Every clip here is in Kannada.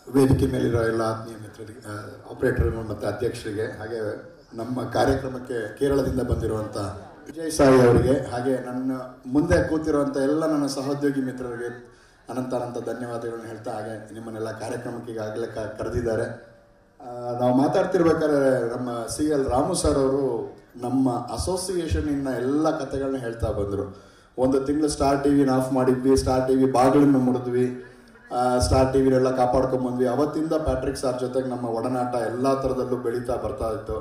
ವೇದಿಕೆ ಮೇಲಿರೋ ಎಲ್ಲ ಆತ್ಮೀಯ ಮಿತ್ರರಿಗೆ, ಆಪರೇಟರ್ಗಳು ಮತ್ತು ಅಧ್ಯಕ್ಷರಿಗೆ, ಹಾಗೆ ನಮ್ಮ ಕಾರ್ಯಕ್ರಮಕ್ಕೆ ಕೇರಳದಿಂದ ಬಂದಿರುವಂಥ ವಿಜಯ್ ಸಾಯಿ ಅವರಿಗೆ, ಹಾಗೆ ನನ್ನ ಮುಂದೆ ಕೂತಿರುವಂಥ ಎಲ್ಲ ನನ್ನ ಸಹೋದ್ಯೋಗಿ ಮಿತ್ರರಿಗೆ ಅನಂತ ಧನ್ಯವಾದಗಳನ್ನ ಹೇಳ್ತಾ, ಹಾಗೆ ನಿಮ್ಮನ್ನೆಲ್ಲ ಕಾರ್ಯಕ್ರಮಕ್ಕೆ ಈಗಾಗಲೇ ಕರೆದಿದ್ದಾರೆ. ನಾವು ಮಾತಾಡ್ತಿರ್ಬೇಕಾದ್ರೆ ನಮ್ಮ CL ರಾಮು ಸರ್ ಅವರು ನಮ್ಮ ಅಸೋಸಿಯೇಷನಿನ ಎಲ್ಲ ಕಥೆಗಳನ್ನ ಹೇಳ್ತಾ ಬಂದರು. ಒಂದು ತಿಂಗಳು ಸ್ಟಾರ್ ಟಿವಿನ ಆಫ್ ಮಾಡಿದ್ವಿ, ಸ್ಟಾರ್ ಟಿವಿ ಬಾಗಿಲನ್ನು ಮುರಿದ್ವಿ, ಸ್ಟಾರ್ ಟಿವಿನೆಲ್ಲ ಕಾಪಾಡ್ಕೊಂಡ್ಬಂದ್ವಿ. ಅವತ್ತಿಂದ ಪ್ಯಾಟ್ರಿಕ್ ಸರ್ ಜೊತೆಗೆ ನಮ್ಮ ಒಡನಾಟ ಎಲ್ಲ ಥರದಲ್ಲೂ ಬೆಳೀತಾ ಬರ್ತಾ ಇತ್ತು.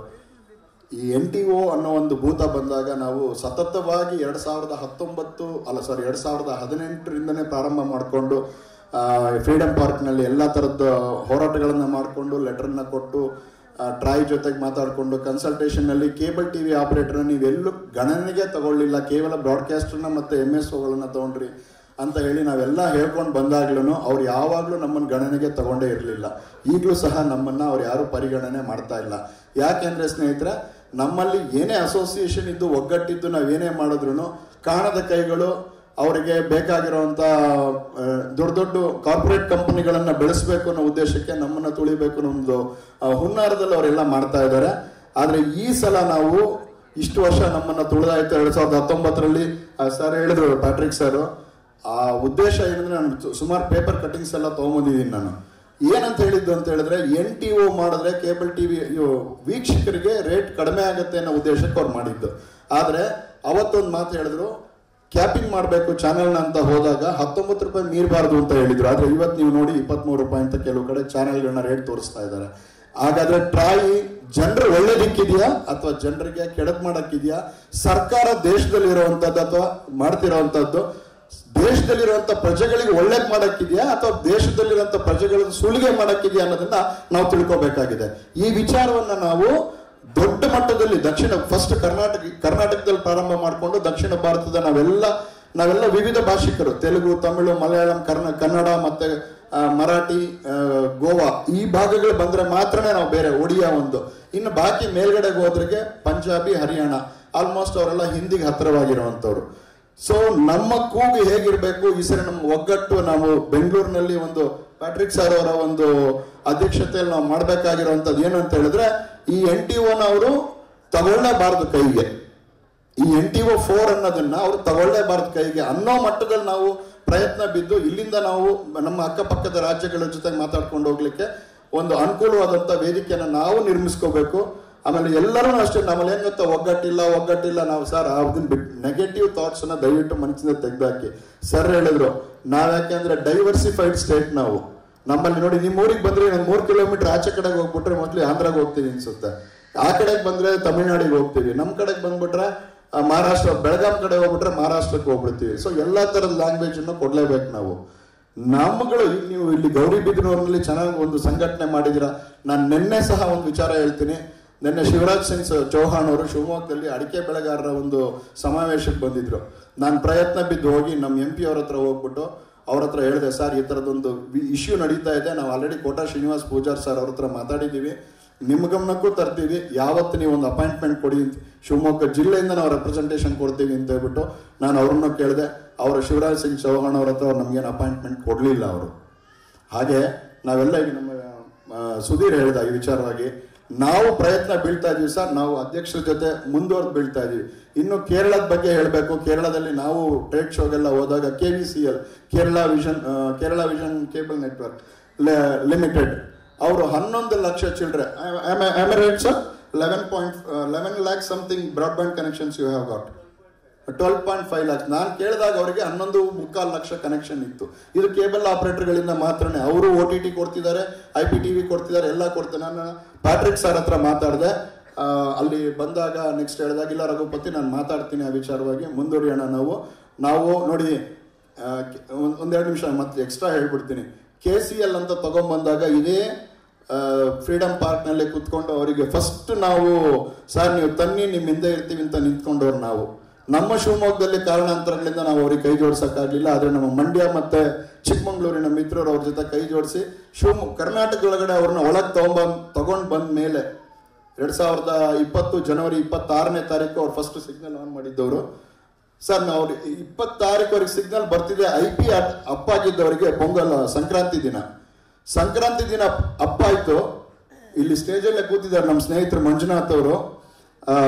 ಈ NTO ಅನ್ನೋ ಒಂದು ಭೂತ ಬಂದಾಗ ನಾವು ಸತತವಾಗಿ 2018ರಿಂದನೇ ಪ್ರಾರಂಭ ಮಾಡಿಕೊಂಡು ಫ್ರೀಡಮ್ ಪಾರ್ಕ್ನಲ್ಲಿ ಎಲ್ಲ ಥರದ ಹೋರಾಟಗಳನ್ನು ಮಾಡಿಕೊಂಡು, ಲೆಟರ್ನ ಕೊಟ್ಟು, ಟ್ರಾಯ್ ಜೊತೆಗೆ ಮಾತಾಡಿಕೊಂಡು, ಕನ್ಸಲ್ಟೇಷನ್ನಲ್ಲಿ ಕೇಬಲ್ TV ಆಪರೇಟರ್ನ ನೀವೆಲ್ಲೂ ಗಣನೆಗೆ ತಗೊಳ್ಳಿಲ್ಲ, ಕೇವಲ ಬ್ರಾಡ್ಕಾಸ್ಟರ್ನ ಮತ್ತು MSOಗಳನ್ನು ತೊಗೊಂಡ್ರಿ ಅಂತ ಹೇಳಿ ನಾವೆಲ್ಲ ಹೇಳ್ಕೊಂಡು ಬಂದಾಗ್ಲೂ ಅವ್ರು ಯಾವಾಗಲೂ ನಮ್ಮನ್ನು ಗಣನೆಗೆ ತಗೊಂಡೇ ಇರಲಿಲ್ಲ. ಈಗಲೂ ಸಹ ನಮ್ಮನ್ನು ಅವ್ರು ಯಾರೂ ಪರಿಗಣನೆ ಮಾಡ್ತಾ ಇಲ್ಲ. ಯಾಕೆಂದರೆ ಸ್ನೇಹಿತರೆ, ನಮ್ಮಲ್ಲಿ ಏನೇ ಅಸೋಸಿಯೇಷನ್ ಇದ್ದು ಒಗ್ಗಟ್ಟಿದ್ದು ನಾವೇನೇ ಮಾಡಿದ್ರು ಕಾಣದ ಕೈಗಳು ಅವರಿಗೆ ಬೇಕಾಗಿರುವಂಥ ದೊಡ್ಡ ದೊಡ್ಡ ಕಾರ್ಪೊರೇಟ್ ಕಂಪನಿಗಳನ್ನು ಬೆಳೆಸಬೇಕು ಅನ್ನೋ ಉದ್ದೇಶಕ್ಕೆ ನಮ್ಮನ್ನು ತುಳಿಬೇಕು ಅನ್ನೋ ಒಂದು ಹುನ್ನಾರದಲ್ಲಿ ಅವರೆಲ್ಲ ಮಾಡ್ತಾ ಇದ್ದಾರೆ. ಆದರೆ ಈ ಸಲ ನಾವು ಇಷ್ಟು ವರ್ಷ ನಮ್ಮನ್ನು ತುಳಿದಾಯ್ತು. 2019ರಲ್ಲಿ ಸರ್ ಹೇಳಿದ್ರು, ಪ್ಯಾಟ್ರಿಕ್ ಸರ್, ಆ ಉದ್ದೇಶ ಏನಂದ್ರೆ ನಾನು ಸುಮಾರು ಪೇಪರ್ ಕಟಿಂಗ್ಸ್ ಎಲ್ಲ ತೊಗೊಂಬಂದಿದ್ದೀನಿ. ನಾನು ಏನಂತ ಹೇಳಿದ್ದು ಅಂತ ಹೇಳಿದ್ರೆ, NTO ಮಾಡಿದ್ರೆ ಕೇಬಲ್ TV ವೀಕ್ಷಕರಿಗೆ ರೇಟ್ ಕಡಿಮೆ ಆಗುತ್ತೆ ಅನ್ನೋ ಉದ್ದೇಶಕ್ಕೆ ಅವ್ರು ಮಾಡಿದ್ದು. ಆದರೆ ಅವತ್ತೊಂದು ಮಾತು ಹೇಳಿದ್ರು, ಕ್ಯಾಪಿಂಗ್ ಮಾಡಬೇಕು ಚಾನೆಲ್ನ ಅಂತ ಹೋದಾಗ 19 ರೂಪಾಯಿ ಮೀರಬಾರ್ದು ಅಂತ ಹೇಳಿದ್ರು. ಆದರೆ ಇವತ್ತು ನೀವು ನೋಡಿ 23 ರೂಪಾಯಿ ಅಂತ ಕೆಲವು ಕಡೆ ಚಾನೆಲ್ಗಳನ್ನ ರೇಟ್ ತೋರಿಸ್ತಾ ಇದ್ದಾರೆ. ಹಾಗಾದ್ರೆ ಟ್ರಾಯಿ ಜನರು ಒಳ್ಳೇದಿಕ್ಕಿದೆಯಾ ಅಥವಾ ಜನರಿಗೆ ಕೆಡಕ್ ಮಾಡಕ್ಕಿದೆಯಾ? ಸರ್ಕಾರ ದೇಶದಲ್ಲಿರುವಂಥದ್ದು ಅಥವಾ ಮಾಡ್ತಿರೋವಂಥದ್ದು ದೇಶದಲ್ಲಿರುವಂಥ ಪ್ರಜೆಗಳಿಗೆ ಒಳ್ಳೇದು ಮಾಡಕ್ಕಿದೆಯಾ ಅಥವಾ ದೇಶದಲ್ಲಿರುವಂಥ ಪ್ರಜೆಗಳನ್ನು ಸುಲಿಗೆ ಮಾಡಕ್ಕಿದೆಯಾ ಅನ್ನೋದನ್ನ ನಾವು ತಿಳ್ಕೊಬೇಕಾಗಿದೆ. ಈ ವಿಚಾರವನ್ನ ನಾವು ದೊಡ್ಡ ಮಟ್ಟದಲ್ಲಿ ಫಸ್ಟ್ ಕರ್ನಾಟಕದಲ್ಲಿ ಪ್ರಾರಂಭ ಮಾಡಿಕೊಂಡು ದಕ್ಷಿಣ ಭಾರತದ ನಾವೆಲ್ಲ ವಿವಿಧ ಭಾಷಿಕರು, ತೆಲುಗು, ತಮಿಳು, ಮಲಯಾಳಂ, ಕನ್ನಡ ಮತ್ತೆ ಮರಾಠಿ, ಗೋವಾ ಈ ಭಾಗಗಳು ಬಂದ್ರೆ ಮಾತ್ರನೇ ನಾವು ಬೇರೆ, ಒಡಿಯಾ ಒಂದು. ಇನ್ನು ಬಾಕಿ ಮೇಲ್ಗಡೆಗೆ ಹೋದ್ರಿಗೆ ಪಂಜಾಬಿ, ಹರಿಯಾಣ, ಆಲ್ಮೋಸ್ಟ್ ಅವರೆಲ್ಲ ಹಿಂದಿಗೆ ಹತ್ತಿರವಾಗಿರುವಂಥವ್ರು. ಸೊ ನಮ್ಮ ಕೂಗು ಹೇಗಿರ್ಬೇಕು, ಈ ಸರಿ ನಮ್ಮ ಒಗ್ಗಟ್ಟು ನಾವು ಬೆಂಗಳೂರಿನಲ್ಲಿ ಒಂದು ಪ್ಯಾಟ್ರಿಕ್ ಸರ್ ಅವರ ಒಂದು ಅಧ್ಯಕ್ಷತೆಯಲ್ಲಿ ನಾವು ಮಾಡಬೇಕಾಗಿರುವಂಥದ್ದು ಏನು ಅಂತ ಹೇಳಿದ್ರೆ, ಈ NTOನ ಅವರು ತಗೊಳ್ಳೇಬಾರದು ಕೈಗೆ. ಈ NTO 4 ಅನ್ನೋದನ್ನ ಅವರು ತಗೊಳ್ಳೇಬಾರದು ಕೈಗೆ ಅನ್ನೋ ಮಟ್ಟದಲ್ಲಿ ನಾವು ಪ್ರಯತ್ನ ಬಿದ್ದು ಇಲ್ಲಿಂದ ನಾವು ನಮ್ಮ ಅಕ್ಕಪಕ್ಕದ ರಾಜ್ಯಗಳ ಜೊತೆ ಮಾತಾಡ್ಕೊಂಡು ಹೋಗ್ಲಿಕ್ಕೆ ಒಂದು ಅನುಕೂಲವಾದಂಥ ವೇದಿಕೆಯನ್ನು ನಾವು ನಿರ್ಮಿಸ್ಕೋಬೇಕು. ಆಮೇಲೆ ಎಲ್ಲರೂ ಅಷ್ಟೇ, ನಮ್ಮಲ್ಲಿ ಏನ್ ಗೊತ್ತಾ, ಒಗ್ಗಟ್ಟಿಲ್ಲ ನಾವು ಸರ್ ಅದನ್ನ ಬಿಟ್ಟು ನೆಗೆಟಿವ್ ಥಾಟ್ಸ್ ಅನ್ನ ದಯವಿಟ್ಟು ಮನಸ್ಸಿಂದ ತೆಗೆದಾಕಿ. ಸರ್ ಹೇಳಿದ್ರು, ನಾವ್ಯಾಕೆಂದ್ರೆ ಡೈವರ್ಸಿಫೈಡ್ ಸ್ಟೇಟ್ ನಾವು. ನಮ್ಮಲ್ಲಿ ನೋಡಿ, ನಿಮ್ಮ ಊರಿಗೆ ಬಂದ್ರೆ 3 ಕಿಲೋಮೀಟರ್ ಆಚೆ ಕಡೆಗೆ ಹೋಗ್ಬಿಟ್ರೆ ಮೋಸ್ಟ್ಲಿ ಆಂಧ್ರಾಗ ಹೋಗ್ತೀವಿ ಅನ್ಸುತ್ತೆ, ಆ ಕಡೆಗೆ ಬಂದ್ರೆ ತಮಿಳ್ನಾಡಿಗೆ ಹೋಗ್ತೀವಿ, ನಮ್ಮ ಕಡೆಗೆ ಬಂದ್ಬಿಟ್ರೆ ಮಹಾರಾಷ್ಟ್ರ, ಬೆಳಗಾಂ ಕಡೆ ಹೋಗ್ಬಿಟ್ರೆ ಮಹಾರಾಷ್ಟ್ರಕ್ಕೆ ಹೋಗ್ಬಿಡ್ತೀವಿ. ಸೊ ಎಲ್ಲಾ ತರದ ಲ್ಯಾಂಗ್ವೇಜ್ ಅನ್ನು ಕೊಡ್ಲೇಬೇಕು ನಾವು. ನಮ್ಗಳು ನೀವು ಇಲ್ಲಿ ಗೌರಿಬಿದನೂರಿನಲ್ಲಿ ಚೆನ್ನಾಗಿ ಒಂದು ಸಂಘಟನೆ ಮಾಡಿದಿರ. ನಾನು ನಿನ್ನೆ ಸಹ ಒಂದು ವಿಚಾರ ಹೇಳ್ತೀನಿ. ನಿನ್ನೆ ಶಿವರಾಜ್ ಸಿಂಗ್ ಚೌಹಾಣ್ ಅವರು ಶಿವಮೊಗ್ಗದಲ್ಲಿ ಅಡಿಕೆ ಬೆಳೆಗಾರರ ಒಂದು ಸಮಾವೇಶಕ್ಕೆ ಬಂದಿದ್ರು. ನಾನು ಪ್ರಯತ್ನ ಬಿದ್ದು ಹೋಗಿ ನಮ್ಮ MP ಅವ್ರ ಹತ್ರ ಹೋಗ್ಬಿಟ್ಟು ಅವ್ರ ಹತ್ರ ಹೇಳಿದೆ, ಸರ್ ಈ ಥರದೊಂದು ಇಶ್ಯೂ ನಡೀತಾ ಇದೆ, ನಾವು ಆಲ್ರೆಡಿ ಕೋಟಾ ಶ್ರೀನಿವಾಸ್ ಪೂಜಾರ್ ಸರ್ ಅವ್ರ ಹತ್ರ ಮಾತಾಡಿದ್ದೀವಿ, ನಿಮ್ಮ ಗಮನಕ್ಕೂ ತರ್ತೀವಿ, ಯಾವತ್ತು ನೀವು ಒಂದು ಅಪಾಯಿಂಟ್ಮೆಂಟ್ ಕೊಡಿ, ಶಿವಮೊಗ್ಗ ಜಿಲ್ಲೆಯಿಂದ ನಾವು ರೆಪ್ರೆಸೆಂಟೇಷನ್ ಕೊಡ್ತೀವಿ ಅಂತ ಹೇಳ್ಬಿಟ್ಟು ನಾನು ಅವ್ರನ್ನ ಕೇಳಿದೆ. ಅವರು ಶಿವರಾಜ್ ಸಿಂಗ್ ಚೌಹಾಣ್ ಅವ್ರ ಹತ್ರ ನಮಗೇನು ಅಪಾಯಿಂಟ್ಮೆಂಟ್ ಕೊಡಲಿಲ್ಲ ಅವರು. ಹಾಗೆ ನಾವೆಲ್ಲ ಈಗ ನಮ್ಮ ಸುಧೀರ್ ಹೇಳಿದ ಈ ವಿಚಾರವಾಗಿ ನಾವು ಪ್ರಯತ್ನ ಬೀಳ್ತಾ ಇದೀವಿ ಸರ್. ನಾವು ಅಧ್ಯಕ್ಷರ ಜೊತೆ ಮುಂದುವರೆದು ಬೀಳ್ತಾ ಇದೀವಿ. ಇನ್ನು ಕೇರಳದ ಬಗ್ಗೆ ಹೇಳಬೇಕು. ಕೇರಳದಲ್ಲಿ ನಾವು ಟ್ರೇಡ್ ಶೋಗೆಲ್ಲ ಹೋದಾಗ KVCL, Kerala vision cable network limited, ಅವರು 11 lakh children, sir 11 lakh something broadband connections you have got, 12.5 lakhs. ನಾನು ಕೇಳಿದಾಗ ಅವರಿಗೆ 11.25 ಲಕ್ಷ ಕನೆಕ್ಷನ್ ಇತ್ತು. ಇದು ಕೇಬಲ್ ಆಪರೇಟರ್ಗಳಿಂದ ಮಾತ್ರನೇ. ಅವರು OTT ಕೊಡ್ತಿದ್ದಾರೆ, IPTV ಕೊಡ್ತಿದ್ದಾರೆ, ಎಲ್ಲ ಕೊಡ್ತಾರೆ. ನಾನು ಪ್ಯಾಟ್ರಿಕ್ ಸರ್ ಹತ್ರ ಮಾತಾಡಿದೆ ಅಲ್ಲಿ ಬಂದಾಗ. ನೆಕ್ಸ್ಟ್ ಹೇಳಿದಾಗ, ಇಲ್ಲ ರಘುಪತಿ ನಾನು ಮಾತಾಡ್ತೀನಿ ಆ ವಿಚಾರವಾಗಿ, ಮುಂದುವರಿಯೋಣ ನಾವು ನೋಡಿ. ಒಂದೆರಡು ನಿಮಿಷ ಮತ್ತೆ ಎಕ್ಸ್ಟ್ರಾ ಹೇಳ್ಬಿಡ್ತೀನಿ. KCL ಅಂತ ತಗೊಂಡ್ಬಂದಾಗ ಇದೇ ಫ್ರೀಡಮ್ ಪಾರ್ಕ್ನಲ್ಲಿ ಕುತ್ಕೊಂಡು ಅವರಿಗೆ ಫಸ್ಟ್ ನಾವು, ಸರ್ ನೀವು ತನ್ನಿ, ನಿಮ್ಮ ಹಿಂದೆ ಇರ್ತೀವಿ ಅಂತ ನಿಂತ್ಕೊಂಡವ್ರು ನಾವು. ನಮ್ಮ ಶಿವಮೊಗ್ಗದಲ್ಲಿ ಕಾರಣಾಂತರಗಳಿಂದ ನಾವು ಅವ್ರಿಗೆ ಕೈ ಜೋಡಿಸೋಕ್ಕಾಗಲಿಲ್ಲ. ಆದರೆ ನಮ್ಮ ಮಂಡ್ಯ ಮತ್ತೆ ಚಿಕ್ಕಮಂಗ್ಳೂರಿನ ಮಿತ್ರರು ಅವ್ರ ಜೊತೆ ಕೈ ಜೋಡಿಸಿ ಕರ್ನಾಟಕದೊಳಗಡೆ ಅವ್ರನ್ನ ಒಳಗೆ ತಗೊಂಡು ಬಂದ ಮೇಲೆ 2020 ಜನವರಿ 26ನೇ ತಾರೀಕು ಅವ್ರು ಫಸ್ಟ್ ಸಿಗ್ನಲ್ ಆನ್ ಮಾಡಿದ್ದವರು. ಸರ್ ನಾವು 20 ತಾರೀಕು ಅವ್ರಿಗೆ ಸಿಗ್ನಲ್ ಬರ್ತಿದೆ. IP ಅಪ್ಪಾಗಿದ್ದವರಿಗೆ ಪೊಂಗಲ್ ಸಂಕ್ರಾಂತಿ ದಿನ ಸಂಕ್ರಾಂತಿ ದಿನ ಹಬ್ಬ ಆಯ್ತು, ಇಲ್ಲಿ ಸ್ಟೇಜಲ್ಲೇ ಕೂತಿದ್ದಾರೆ ನಮ್ಮ ಸ್ನೇಹಿತರು ಮಂಜುನಾಥ್ ಅವರು.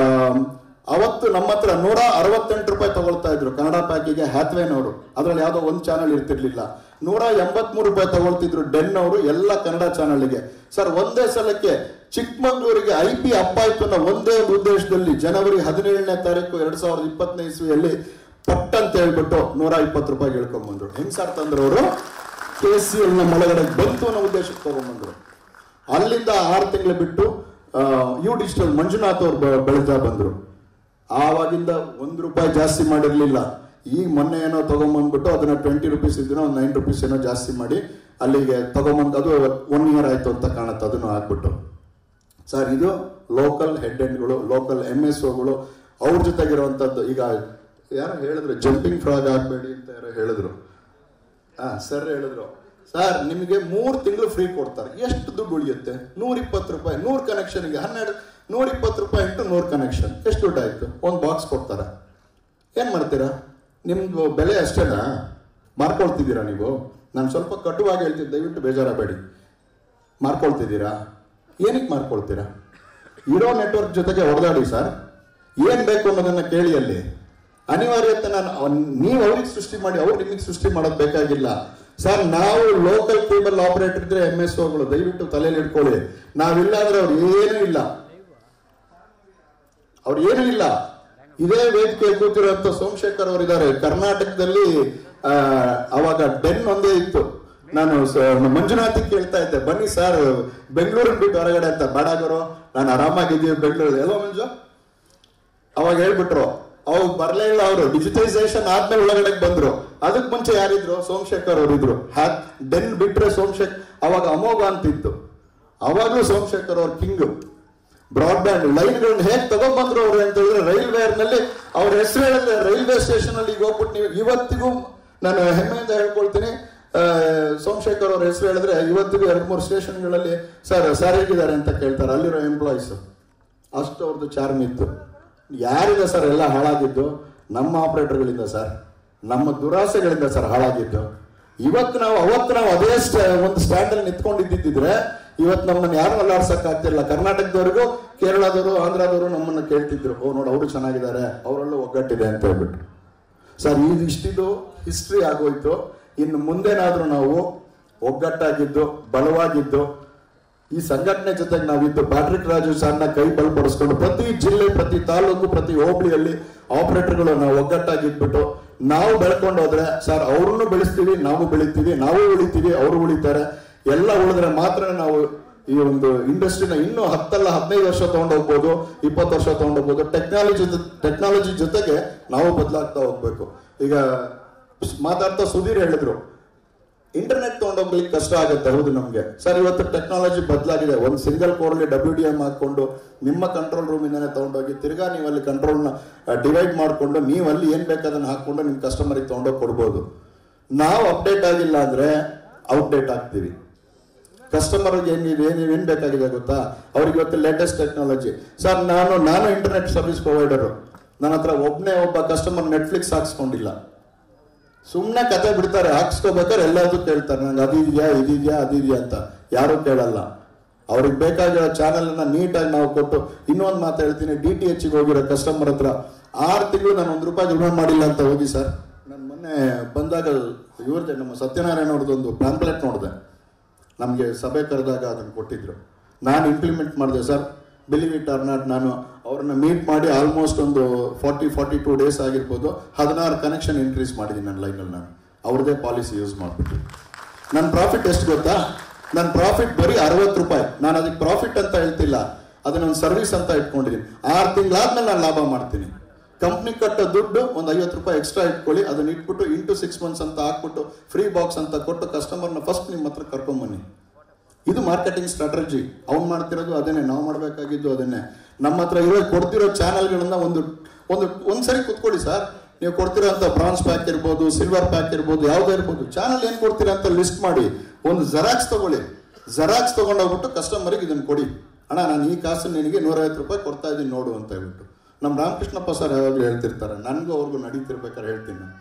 ಅವತ್ತು ನಮ್ಮ ಹತ್ರ 168 ರೂಪಾಯಿ ತಗೊಳ್ತಾ ಇದ್ರು ಕನ್ನಡ ಪ್ಯಾಕಿಗೆ ಹ್ಯಾಥ್ವೇನವರು. ಅದ್ರಲ್ಲಿ ಯಾವುದೋ ಒಂದು ಚಾನಲ್ ಇರ್ತಿರ್ಲಿಲ್ಲ. 183 ರೂಪಾಯಿ ತಗೊಳ್ತಿದ್ರು ಡೆನ್ ಅವರು ಎಲ್ಲ ಕನ್ನಡ ಚಾನಲ್ಗೆ. ಸರ್, ಒಂದೇ ಸಲಕ್ಕೆ ಚಿಕ್ಕಮಗಳೂರಿಗೆ IP ಹಬ್ಬ ಆಯ್ತು ಅನ್ನೋ ಒಂದೇ ಉದ್ದೇಶದಲ್ಲಿ ಜನವರಿ 17ನೇ ತಾರೀಕು 2020ನೇ ಇಸ್ವಿಯಲ್ಲಿ ಪಟ್ ಅಂತ ಹೇಳ್ಬಿಟ್ಟು 120 ರೂಪಾಯಿ ಹೇಳ್ಕೊಂಡ್ಬಂದ್ರು. ಹೆಂಗ್ ಸರ್ ತಂದ್ರು ಅವರು? KCL ನ ಒಳಗಡೆ ಬಂತು ಅನ್ನೋ ಉದ್ದೇಶಕ್ಕೆ ತಗೊಂಡ್ಬಂದ್ರು. ಅಲ್ಲಿಂದ 6 ತಿಂಗಳು ಬಿಟ್ಟು ಯು ಡಿಜಿಟಲ್ ಮಂಜುನಾಥ್ ಅವ್ರು ಬೆಳೆದ ಬಂದ್ರು. ಆವಾಗಿಂದ 1 ರೂಪಾಯಿ ಜಾಸ್ತಿ ಮಾಡಿರ್ಲಿಲ್ಲ. ಈಗ ಮೊನ್ನೆ ಏನೋ ತಗೊಂಡ್ಬಂದ್ಬಿಟ್ಟು ಅದನ್ನ 20 ರೂಪೀಸ್ ಇದ್ದೀನೋ ಒಂದು 9 ರೂಪೀಸ್ ಏನೋ ಜಾಸ್ತಿ ಮಾಡಿ ಅಲ್ಲಿಗೆ ತಗೊಂಬಂದು ಅದು 1 ಇಯರ್ ಆಯ್ತು ಅಂತ ಕಾಣುತ್ತೆ, ಅದನ್ನು ಆಗ್ಬಿಟ್ಟು. ಸರ್, ಇದು ಲೋಕಲ್ ಹೆಡ್ ಎಂಡ್ಗಳು, ಲೋಕಲ್ MSOಗಳು ಅವ್ರ ಜೊತೆಗಿರುವಂತದ್ದು. ಈಗ ಯಾರು ಹೇಳಿದ್ರು ಜಂಪಿಂಗ್ ಫ್ರಾಗ್ ಆಗ್ಬೇಡಿ ಅಂತ ಯಾರೋ ಹೇಳಿದ್ರು. ಸರ್ ಹೇಳಿದ್ರು, ಸರ್ ನಿಮಗೆ 3 ತಿಂಗಳು ಫ್ರೀ ಕೊಡ್ತಾರೆ. ಎಷ್ಟು ದುಡ್ಡು ಉಳಿಯುತ್ತೆ? 120 ರೂಪಾಯಿ 100 ಕನೆಕ್ಷನ್ಗೆ 120 ರೂಪಾಯಿ ಇಂಟು 100 ಕನೆಕ್ಷನ್ ಎಷ್ಟು ದುಡ್ಡು ಆಯ್ತು? ಒಂದು ಬಾಕ್ಸ್ ಕೊಡ್ತಾರೆ. ಏನ್ ಮಾಡ್ತೀರಾ? ನಿಮ್ದು ಬೆಲೆ ಅಷ್ಟೇನಾ? ಮಾರ್ಕೊಳ್ತಿದ್ದೀರಾ ನೀವು? ನಾನು ಸ್ವಲ್ಪ ಕಟುವಾಗಿ ಹೇಳ್ತೀನಿ, ದಯವಿಟ್ಟು ಬೇಜಾರಾಗಬೇಡಿ. ಮಾರ್ಕೊಳ್ತಿದ್ದೀರಾ? ಏನಕ್ಕೆ ಮಾರ್ಕೊಳ್ತೀರಾ? ಇರೋ ನೆಟ್ವರ್ಕ್ ಜೊತೆಗೆ ಹೊಡೆದಾಡಿ ಸರ್. ಏನ್ ಬೇಕು ಅನ್ನೋದನ್ನ ಕೇಳಿ. ಅಲ್ಲಿ ಅನಿವಾರ್ಯತೆ ನೀವು ಅವ್ರಿಗೆ ಸೃಷ್ಟಿ ಮಾಡಿ, ಅವ್ರು ನಿಮಗೆ ಸೃಷ್ಟಿ ಮಾಡೋದು ಬೇಕಾಗಿಲ್ಲ ಸರ್. ನಾವು ಲೋಕಲ್ ಕೇಬಲ್ ಆಪರೇಟರ್ ಇದ್ರೆ MSOಗಳು ದಯವಿಟ್ಟು ತಲೆಯಲ್ಲಿ ಇಟ್ಕೊಳ್ಳಿ. ನಾವಿಲ್ಲ ಅಂದ್ರೆ ಅವ್ರು ಏನೂ ಇಲ್ಲ, ಅವ್ರು ಏನೂ ಇಲ್ಲ. ಇದೇ ವೇದಿಕೆ ಕೂತಿರುವಂತ ಸೋಮಶೇಖರ್ ಅವರು ಇದ್ದಾರೆ. ಕರ್ನಾಟಕದಲ್ಲಿ ಅವಾಗ ಡೆನ್ ಒಂದೇ ಇತ್ತು. ನಾನು ಮಂಜುನಾಥ್ ಕೇಳ್ತಾ ಇದ್ದೆ, ಬನ್ನಿ ಸರ್ ಬೆಂಗಳೂರಿನ ಬಿಟ್ಟು ಹೊರಗಡೆ ಅಂತ. ಬೇಡಾಗರು, ನಾನು ಆರಾಮಾಗಿದ್ದೀವಿ ಬೆಂಗಳೂರು. ಎಲ್ಲೋ ಮಂಜು ಅವಾಗ ಹೇಳ್ಬಿಟ್ರು. ಅವ್ರು ಬರ್ಲೇ ಇಲ್ಲ. ಅವರು ಡಿಜಿಟೈಸೇಷನ್ ಆದ್ಮೇಲೆ ಒಳಗಡೆ ಬಂದ್ರು. ಅದಕ್ಕೆ ಮುಂಚೆ ಯಾರಿದ್ರು? ಸೋಮಶೇಖರ್ ಅವರು ಇದ್ರು. ಡೆನ್ ಬಿಟ್ರೆ ಸೋಮಶೇಖರ್, ಅವಾಗ ಅಮೋಘ ಅಂತಿತ್ತು. ಅವಾಗ್ಲೂ ಸೋಮಶೇಖರ್ ಅವ್ರ ಕಿಂಗ್. ಬ್ರಾಡ್ಬ್ಯಾಂಡ್ ಲೈನ್ಗಳನ್ನ ಹೇಗೆ ತಗೊಂಡ್ಬಂದ್ರು ಅವ್ರು ಅಂತ ಹೇಳಿದ್ರೆ, ರೈಲ್ವೇನಲ್ಲಿ ಅವ್ರ ಹೆಸರು ಹೇಳಿದ್ರೆ ರೈಲ್ವೆ ಸ್ಟೇಷನ್ ಅಲ್ಲಿ ಈಗ ಹೋಗ್ಬಿಟ್ಟು ನೀವು ಇವತ್ತಿಗೂ ನಾನು ಹೆಮ್ಮೆಯಿಂದ ಹೇಳ್ಕೊಳ್ತೀನಿ, ಸೋಮಶೇಖರ್ ಅವ್ರ ಹೆಸರು ಹೇಳಿದ್ರೆ ಇವತ್ತಿಗೂ 2-3 ಸ್ಟೇಷನ್ಗಳಲ್ಲಿ ಸರ್ ಹೇಗಿದ್ದಾರೆ ಅಂತ ಕೇಳ್ತಾರೆ ಅಲ್ಲಿರೋ ಎಂಪ್ಲಾಯೀಸ್. ಅಷ್ಟು ಅವ್ರದ್ದು ಚಾರ್ಮ್ ಇತ್ತು. ಯಾರಿಂದ ಸರ್ ಎಲ್ಲ ಹಾಳಾಗಿದ್ದು? ನಮ್ಮ ಆಪರೇಟರ್ಗಳಿಂದ ಸರ್, ನಮ್ಮ ದುರಾಸೆಗಳಿಂದ ಸರ್ ಹಾಳಾಗಿದ್ದು. ಅವತ್ತು ನಾವು ಅದೇ ಒಂದು ಸ್ಟ್ಯಾಂಡ್ ಅಲ್ಲಿ ನಿಂತ್ಕೊಂಡಿದ್ದಿದ್ರೆ ಇವತ್ತು ನಮ್ಮನ್ನು ಯಾರು ಅಲ್ಲಾಡ್ಸಕ್ ಆಗ್ತಿಲ್ಲ. ಕರ್ನಾಟಕದವರೆಗೂ ಕೇರಳದವರು ಆಂಧ್ರದವರು ನಮ್ಮನ್ನ ಕೇಳ್ತಿದ್ರು, ಓ ನೋಡಿ ಅವರು ಚೆನ್ನಾಗಿದ್ದಾರೆ, ಅವರಲ್ಲೂ ಒಗ್ಗಟ್ಟಿದೆ ಅಂತ ಹೇಳ್ಬಿಟ್ಟು. ಸರ್, ಇಷ್ಟಿದು ಹಿಸ್ಟ್ರಿ ಆಗೋಯ್ತು. ಇನ್ನು ಮುಂದೇನಾದ್ರೂ ನಾವು ಒಗ್ಗಟ್ಟಾಗಿದ್ದು ಬಲವಾಗಿದ್ದು ಈ ಸಂಘಟನೆ ಜೊತೆಗೆ ನಾವಿದ್ದು ಪ್ಯಾಟ್ರಿಕ್ ರಾಜು ಸರ್ನ ಕೈ ಬಲಪಡಿಸ್ಕೊಂಡು ಪ್ರತಿ ಜಿಲ್ಲೆ, ಪ್ರತಿ ತಾಲೂಕು, ಪ್ರತಿ ಹೋಬಳಿಯಲ್ಲಿ ಆಪರೇಟರ್ಗಳು ನಾವು ಒಗ್ಗಟ್ಟಾಗಿದ್ಬಿಟ್ಟು ನಾವು ಬೆಳ್ಕೊಂಡು ಹೋದ್ರೆ ಸರ್ ಅವ್ರನ್ನು ಬೆಳೆಸ್ತೀವಿ, ನಾವು ಬೆಳಿತೀವಿ, ನಾವು ಉಳಿತೀವಿ, ಅವರು ಉಳಿತಾರೆ. ಎಲ್ಲ ಉಳಿದ್ರೆ ಮಾತ್ರ ನಾವು ಈ ಒಂದು ಇಂಡಸ್ಟ್ರಿನ ಇನ್ನೂ 10 ಅಲ್ಲ 15 ವರ್ಷ ತಗೊಂಡೋಗ್ಬೋದು, 20 ವರ್ಷ ತಗೊಂಡೋಗ್ಬೋದು. ಟೆಕ್ನಾಲಜಿ ಜೊತೆಗೆ ನಾವು ಬದಲಾಗ್ತಾ ಹೋಗ್ಬೇಕು. ಈಗ ಮಾತಾಡ್ತಾ ಸುಧೀರ್ ಹೇಳಿದ್ರು, ಇಂಟರ್ನೆಟ್ ತಗೊಂಡೋಗ್ಲಿಕ್ಕೆ ಕಷ್ಟ ಆಗುತ್ತೆ. ಹೌದು, ನಮ್ಗೆ ಸರ್ ಇವತ್ತು ಟೆಕ್ನಾಲಜಿ ಬದಲಾಗಿದೆ. ಒಂದು ಸಿಂಗಲ್ ಕೋರ್ಲಿ WDM ಹಾಕೊಂಡು ನಿಮ್ಮ ಕಂಟ್ರೋಲ್ ರೂಮ್ ಇಂದಾನೆ ತಗೊಂಡೋಗಿ ತಿರ್ಗಾ ನೀವು ಅಲ್ಲಿ ಕಂಟ್ರೋಲ್ನ ಡಿವೈಡ್ ಮಾಡಿಕೊಂಡು ನೀವು ಅಲ್ಲಿ ಏನ್ ಬೇಕಾದನ್ನ ಹಾಕೊಂಡು ನಿಮ್ ಕಸ್ಟಮರ್ಗೆ ತಗೊಂಡೋಗಿ ಕೊಡ್ಬೋದು. ನಾವು ಅಪ್ಡೇಟ್ ಆಗಿಲ್ಲ ಅಂದ್ರೆ ಔಟ್ಡೇಟ್ ಆಗ್ತೀವಿ. ಕಸ್ಟಮರ್ಗೆ ಏನ್ ಬೇಕಾಗಿದೆ ಗೊತ್ತಾ? ಅವ್ರಿಗೆ ಇವತ್ತು ಲೇಟೆಸ್ಟ್ ಟೆಕ್ನಾಲಜಿ. ಸರ್ ನಾನು ಇಂಟರ್ನೆಟ್ ಸರ್ವಿಸ್ ಪ್ರೊವೈಡರು. ನನ್ನ ಹತ್ರ ಒಬ್ಬ ಕಸ್ಟಮರ್ ನೆಟ್ಫ್ಲಿಕ್ಸ್ ಹಾಕ್ಸ್ಕೊಂಡಿಲ್ಲ. ಸುಮ್ಮನೆ ಕತೆ ಬಿಡ್ತಾರೆ. ಹಾಕ್ಸ್ಕೋಬೇಕಾದ್ರೆ ಎಲ್ಲಾದ್ರೂ ಕೇಳ್ತಾರೆ, ನಂಗೆ ಅದಿದ್ಯಾ ಇದಿದ್ಯಾ ಅದಿದ್ಯಾ ಅಂತ. ಯಾರು ಕೇಳಲ್ಲ. ಅವ್ರಿಗೆ ಬೇಕಾಗಿರೋ ಚಾನೆಲ್ ಅನ್ನ ನೀಟಾಗಿ ನಾವು ಕೊಟ್ಟು. ಇನ್ನೊಂದು ಮಾತು ಹೇಳ್ತೀನಿ, DTH ಹೋಗಿರೋ ಕಸ್ಟಮರ್ ಹತ್ರ 6 ತಿಂಗಳು ನಾನು 1 ರೂಪಾಯಿ ದುಡಿಮೆ ಮಾಡಿಲ್ಲ ಅಂತ ಹೋಗಿ ಸರ್. ನಾನು ಮೊನ್ನೆ ಬಂದಾಗ ಇವ್ರದ್ದು ನಮ್ಮ ಸತ್ಯನಾರಾಯಣ ಅವ್ರದ್ದೊಂದು ಪ್ಯಾಂಪ್ಲೆಟ್ ನೋಡಿದೆ. ನಮಗೆ ಸಭೆ ಕರೆದಾಗ ಅದನ್ನು ಕೊಟ್ಟಿದ್ರು. ನಾನು ಇಂಪ್ಲಿಮೆಂಟ್ ಮಾಡಿದೆ sir. Believe it or not, ನಾನು ಅವ್ರನ್ನ ಮೀಟ್ ಮಾಡಿ ಆಲ್ಮೋಸ್ಟ್ ಒಂದು 42 ಡೇಸ್ ಆಗಿರ್ಬೋದು. 16 ಕನೆಕ್ಷನ್ ಇನ್ಕ್ರೀಸ್ ಮಾಡಿದ್ದೀನಿ ನನ್ನ ಲೈನಲ್ಲಿ. ನಾನು ಅವ್ರದ್ದೇ ಪಾಲಿಸಿ ಯೂಸ್ ಮಾಡಿಬಿಟ್ಟು ನನ್ನ ಪ್ರಾಫಿಟ್ ಎಷ್ಟು ಗೊತ್ತಾ? ನನ್ನ ಪ್ರಾಫಿಟ್ ಬರೀ 60 ರೂಪಾಯಿ. ನಾನು ಅದಕ್ಕೆ ಪ್ರಾಫಿಟ್ ಅಂತ ಹೇಳ್ತಿಲ್ಲ, ಅದನ್ನ ಒಂದು ಸರ್ವಿಸ್ ಅಂತ ಇಟ್ಕೊಂಡಿದ್ದೀನಿ. 6 ತಿಂಗಳಾದ್ಮೇಲೆ ನಾನು ಲಾಭ ಮಾಡ್ತೀನಿ. ಕಂಪ್ನಿ ಕಟ್ಟೋ ದುಡ್ಡು ಒಂದು 50 ರೂಪಾಯಿ ಎಕ್ಸ್ಟ್ರಾ ಇಟ್ಕೊಳ್ಳಿ. ಅದನ್ನ ಇಟ್ಬಿಟ್ಟು ಇಂಟು 6 ಮಂತ್ಸ್ ಅಂತ ಹಾಕ್ಬಿಟ್ಟು ಫ್ರೀ ಬಾಕ್ಸ್ ಅಂತ ಕೊಟ್ಟು ಕಸ್ಟಮರ್ನ ಫಸ್ಟ್ ನಿಮ್ಮ ಹತ್ರ ಕರ್ಕೊಂಬನ್ನಿ. ಇದು ಮಾರ್ಕೆಟಿಂಗ್ ಸ್ಟ್ರಾಟಜಿ. ಅವ್ನು ಮಾಡ್ತಿರೋದು ಅದನ್ನೇ, ನಾವು ಮಾಡಬೇಕಾಗಿದ್ದು ಅದನ್ನೇ. ನಮ್ಮ ಹತ್ರ ಕೊಡ್ತಿರೋ ಚಾನಲ್ಗಳನ್ನ ಒಂದ್ಸರಿ ಕುತ್ಕೊಳ್ಳಿ ಸರ್. ನೀವು ಕೊಡ್ತಿರೋಂಥ ಬ್ರಾನ್ಸ್ ಪ್ಯಾಕ್ ಇರ್ಬೋದು, ಸಿಲ್ವರ್ ಪ್ಯಾಕ್ ಇರ್ಬೋದು, ಯಾವುದೇ ಇರ್ಬೋದು, ಚಾನಲ್ ಏನ್ ಕೊಡ್ತೀರಾ ಅಂತ ಲಿಸ್ಟ್ ಮಾಡಿ ಒಂದು ಜೆರಾಕ್ಸ್ ತಗೊಳ್ಳಿ. ಜೆರಾಕ್ಸ್ ತಗೊಂಡೋಗ್ಬಿಟ್ಟು ಕಸ್ಟಮರ್ಗೆ ಇದನ್ನ ಕೊಡಿ. ಅಣ್ಣ, ನಾನು ಈ ಕಾಸು ನಿನಗೆ 150 ರೂಪಾಯಿ ಕೊಡ್ತಾ ಇದ್ದೀನಿ ನೋಡು ಅಂತ ಹೇಳ್ಬಿಟ್ಟು. ನಮ್ಮ ರಾಮಕೃಷ್ಣಪ್ಪ ಸರ್ ಯಾವಾಗಲೂ ಹೇಳ್ತಿರ್ತಾರೆ, ನನಗೂ ಅವ್ರಿಗೂ ನಡೀತಿರ್ಬೇಕಾದ್ರೆ ಹೇಳ್ತೀನಿ ನಾನು,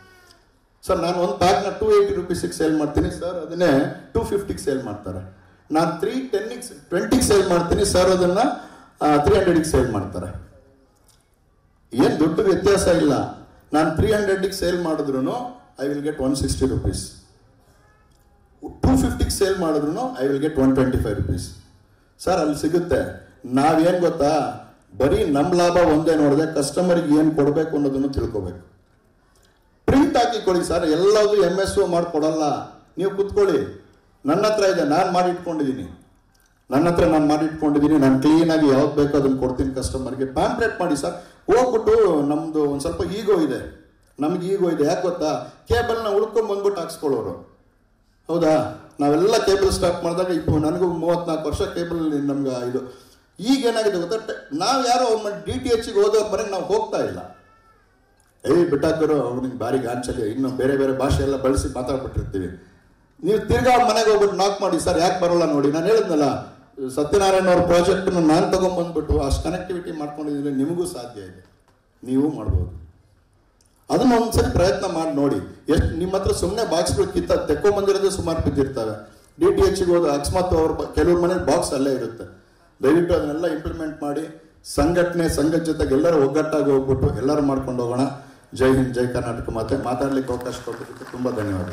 ಸರ್ ನಾನು ಒಂದು ಪ್ಯಾಕ್ನ 280 rupees ಸೇಲ್ ಮಾಡ್ತೀನಿ ಸರ್, ಅದನ್ನೇ 250 ಸೇಲ್ ಮಾಡ್ತಾರೆ. ನಾನು 320 ಸೇಲ್ ಮಾಡ್ತೀನಿ ಸರ್, ಅದನ್ನು 300 ಸೇಲ್ ಮಾಡ್ತಾರೆ. ಏನು ದೊಡ್ಡ ವ್ಯತ್ಯಾಸ ಇಲ್ಲ. ನಾನು 300 ಸೇಲ್ ಮಾಡಿದ್ರು I will get 160 rupees. 250 sale ಮಾಡಿದ್ರು I will get 125 rupees. Sir ಅಲ್ಲಿ ಸಿಗುತ್ತೆ. ನಾವೇನು ಗೊತ್ತಾ, ಬರೀ ನಮ್ಮ ಲಾಭ ಒಂದೇ ನೋಡಿದೆ, ಕಸ್ಟಮರ್ಗೆ ಏನು ಕೊಡಬೇಕು ಅನ್ನೋದನ್ನು ತಿಳ್ಕೊಬೇಕು. ಪ್ರಿಂಟ್ ಹಾಕಿ ಕೊಡಿ ಸರ್, ಎಲ್ಲದೂ MSO ಮಾಡಿಕೊಡಲ್ಲ. ನೀವು ಕುತ್ಕೊಳ್ಳಿ, ನನ್ನ ಹತ್ರ ಇದೆ, ನಾನು ಮಾಡಿಟ್ಕೊಂಡಿದ್ದೀನಿ. ನಾನು ಕ್ಲೀನಾಗಿ ಯಾವ್ದು ಬೇಕೋ ಅದನ್ನು ಕೊಡ್ತೀನಿ ಕಸ್ಟಮರ್ಗೆ. ಪ್ಯಾಂಪ್ಲೆಟ್ ಮಾಡಿ ಸರ್. ಹೋಗ್ಬಿಟ್ಟು ನಮ್ಮದು ಒಂದು ಸ್ವಲ್ಪ ಈಗೋ ಇದೆ, ನಮ್ಗೆ ಈಗೋ ಇದೆ. ಯಾಕೆ ಗೊತ್ತಾ, ಕೇಬಲ್ನ ಉಳ್ಕೊಂಡು ಬಂದ್ಬಿಟ್ಟು ಹಾಕ್ಸ್ಕೊಳ್ಳೋರು. ಹೌದಾ, ನಾವೆಲ್ಲ ಕೇಬಲ್ ಸ್ಟಾರ್ಟ್ ಮಾಡಿದಾಗ ನನಗೂ 34 ವರ್ಷ ಕೇಬಲ್ ನಮ್ಗೆ ಇದು. ಈಗ ಏನಾಗಿದೆ ಗೊತ್ತಾ, ನಾವು ಯಾರೋ DTHಗೆ ಹೋದವ್ರ ಬರೀ ನಾವು ಹೋಗ್ತಾ ಇಲ್ಲ. ಬಿಟ್ಟಾಕರು ಅವ್ನಿಗೆ ಭಾರಿ ಗಾಂಚಲಿ, ಇನ್ನು ಬೇರೆ ಬೇರೆ ಭಾಷೆ ಎಲ್ಲ ಬಳಸಿ ಮಾತಾಡ್ಬಿಟ್ಟಿರ್ತೀವಿ. ನೀವು ತಿರ್ಗಾ ಮನೆಗೆ ಹೋಗ್ಬಿಟ್ಟು ನಾಕ್ ಮಾಡಿ, ಸರ್ ಯಾಕೆ ಬರೋಲ್ಲ ನೋಡಿ. ನಾನು ಹೇಳಿದ್ನಲ್ಲ, ಸತ್ಯನಾರಾಯಣ ಅವ್ರ ಪ್ರಾಜೆಕ್ಟ್ನ ನಾನು ತೊಗೊಂಡ್ಬಂದ್ಬಿಟ್ಟು ಅಷ್ಟು ಕನೆಕ್ಟಿವಿಟಿ ಮಾಡ್ಕೊಂಡಿದ್ದೀನಿ. ನಿಮಗೂ ಸಾಧ್ಯ ಇದೆ, ನೀವು ಮಾಡ್ಬೋದು. ಅದನ್ನ ಒಂದ್ಸರಿ ಪ್ರಯತ್ನ ಮಾಡಿ ನೋಡಿ. ಎಷ್ಟು ನಿಮ್ಮ ಹತ್ರ ಸುಮ್ಮನೆ ಬಾಕ್ಸ್ಗಳು ತೆಕ್ಕೊಂಬಂದಿರೋದೇ ಸುಮಾರು ಬಿದ್ದಿರ್ತವೆ. DTHಗೆ ಹೋದ ಅಕಸ್ಮಾತ್ ಅವ್ರ ಕೆಲವ್ರ ಮನೇಲಿ ಬಾಕ್ಸ್ ಅಲ್ಲೇ ಇರುತ್ತೆ. ದಯವಿಟ್ಟು ಅದನ್ನೆಲ್ಲ ಇಂಪ್ಲಿಮೆಂಟ್ ಮಾಡಿ, ಸಂಘದ ಜೊತೆಗೆ ಎಲ್ಲರೂ ಒಗ್ಗಟ್ಟಾಗಿ ಹೋಗ್ಬಿಟ್ಟು ಎಲ್ಲರೂ ಮಾಡ್ಕೊಂಡು ಹೋಗೋಣ. ಜೈ ಹಿಂದ್, ಜೈ ಕರ್ನಾಟಕ. ಮಾತಾಡ್ಲಿಕ್ಕೆ ಅವಕಾಶ ಕೊಟ್ಟಿದ್ದಕ್ಕೆ ತುಂಬ ಧನ್ಯವಾದ.